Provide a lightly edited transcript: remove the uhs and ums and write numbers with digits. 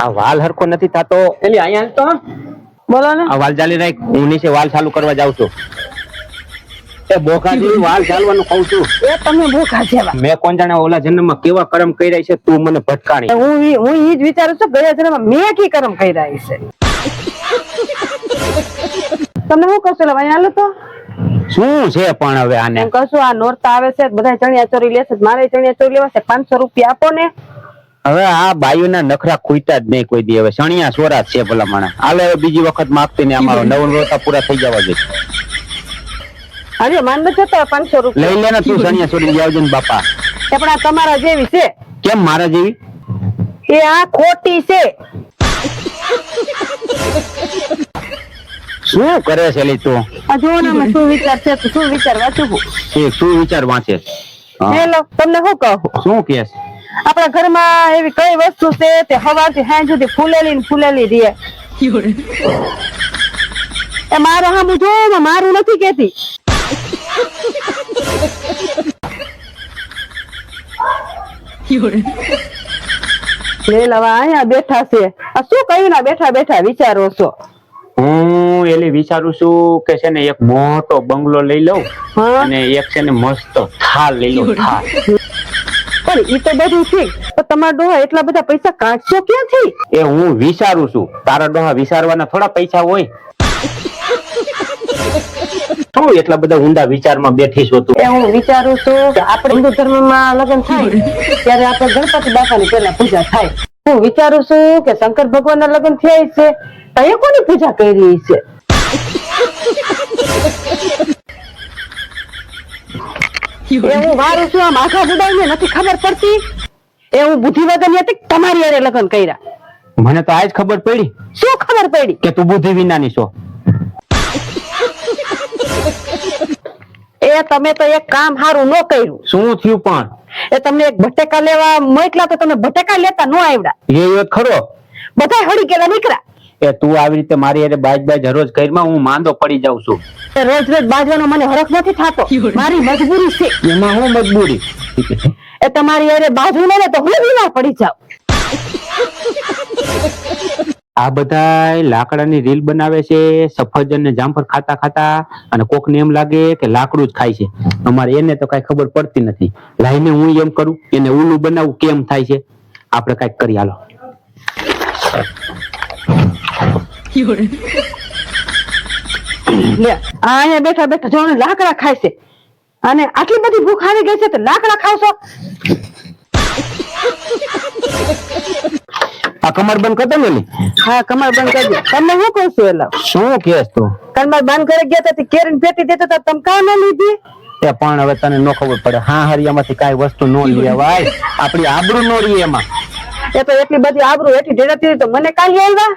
આ વાલ હરખો નથી થતો. એલી અહીંયા તો બોલો ને. આ વાલ ચાલી રાખ, હું નીચે વાલ ચાલુ કરવા જાઉં છું. એ બોખાજી વાલ ચાલવાનું કહું છું. એ તમે ભૂખા જેવા. મેં કોણ જાણે ઓલા જન્મમાં કેવા કર્મ કર્યા છે, તું મને ભટકાણી. હું ઈ જ વિચારું છું ગયા જન્મમાં મેં કી કર્મ કર્યા છે. તમને શું કહું છું અહીંયા હાલો તો શું છે પણ હવે આને એમ કહું છું આ નોરતા આવે છે બધા ચણિયા ચોરી લેશે મારે ચણિયા ચોરી લેવા છે 500 રૂપિયા આપો ને. હવે આ બાયુના નખરા ખૂટ્યા જ નહીં કોઈ દી. હવે સણિયા સોરા છે ભલા માણસ. હાલે હવે બીજી વખત માગતી ને અમારો નવનવરતા પૂરા થઈ જવા જોઈએ. આજે માન ન જતો 500 રૂપિયા લઈ લે ને તું સણિયા ચોરી લઈ આવજે ને બાપા. એ પણ આ તમારા જેવી છે. કેમ મારા જેવી? એ આ ખોટી છે. શું કરે છે લી તું? આ જો ને મેં શું વિચાર છે તો શું વિચાર વાંચું એ શું વિચાર વાંચે? હેલો તમને શું કહું શું કેસ? આપણા ઘરમાં એવી કઈ વસ્તુ છે તે સવારથી સાંજ સુધી ફૂલેલી ને ફૂલેલી રહે. એ મારો હામું જો મારું નથી કેતી. લે લવા અહીંયા બેઠા છે આ શું કહ્યું ના બેઠા બેઠા વિચારો છો? હું એલી વિચારું છું કે છે ને એક મોટો બંગલો લઈ લઉં અને એક છે ને મસ્ત થાળ લઈ લઉં. થાળ પણ ઈ તો બધું ઠીક તો તમારા ડોહા એટલા બધા પૈસા કાઢશો ક્યાંથી? એ હું વિચારું છું. તારા ડોહા વિચારવાના થોડા પૈસા હોય? શું એટલા બધા ઊંડા વિચારમાં બેઠી છો તું? એ હું વિચારું છું કે આપણે હિન્દુ ધર્મમાં લગ્ન થાય ત્યારે આપણે ગણપતિ બાપાની પહેલા પૂજા થાય. હું વિચારું છું કે શંકર ભગવાનના લગ્ન થયા છે તો એ કોની પૂજા કરી છે? એ હું વારું છું આમ આખા બુડાઈને નથી ખબર પડતી. એ હું બુદ્ધિ વગરની હતી તમારી હારે લગ્ન કર્યા. મને તો આજ ખબર પડી. શું ખબર પડી? કે તું બુદ્ધિ વિનાની છો. એ તમે તો એક કામ સારું ન કર્યું. શું થયું પણ? એ તમને એક બટેકા લેવા મોકલા તો તમે બટેકા લેતા ન આવડા. એ ખરો બધા હળી ગયેલા નીકળ્યા. એ તું આવી રીતે મારી હારે બાજ હરોજ કરીમાં હું માંદો પડી જાઉં છું. રોજ રોજ બાજવાનો મને હરખ નથી થતો. મારી મજબૂરી છે. એમાં હું મજબૂરી? એ તમારી હારે બાજુ ને તો હું બીમાર પડી જાઉં. આ બધા લાકડાની રીલ બનાવે છે સફરજન ને જામફળ ખાતા ખાતા, અને કોક ને એમ લાગે કે લાકડું જ ખાય છે. અમારે એને તો કઈ ખબર પડતી નથી. લાઈને હું એમ કરું એને ઉલ્લુ બનાવું કેમ થાય છે. આપણે કઈક કરી હાલો. લે અહીંયા બેઠા બેઠા જો લાકડા ખાય છે અને આટલી બધી ભૂખ આવી ગઈ છે તો લાકડા ખાવશો? આ કમર બંધ કરતો ને? હા કમર બંધ કરી દે. તમને શું કહું છું? એલા શું કેસ તું? કમર બંધ કરી ગયા હતા કેરીને પેટી દેતા હતા તમે કામ ન લીધી? એ પણ હવે તને ન ખબર પડે. હા હરિયામાંથી કઈ વસ્તુ ન લેવાય. આપડી આબરૂ ન રહી એમાં. એ તો એટલી બધી આબરૂ એટલી ઢેરાતી તો મને કાઢી આવ્યા.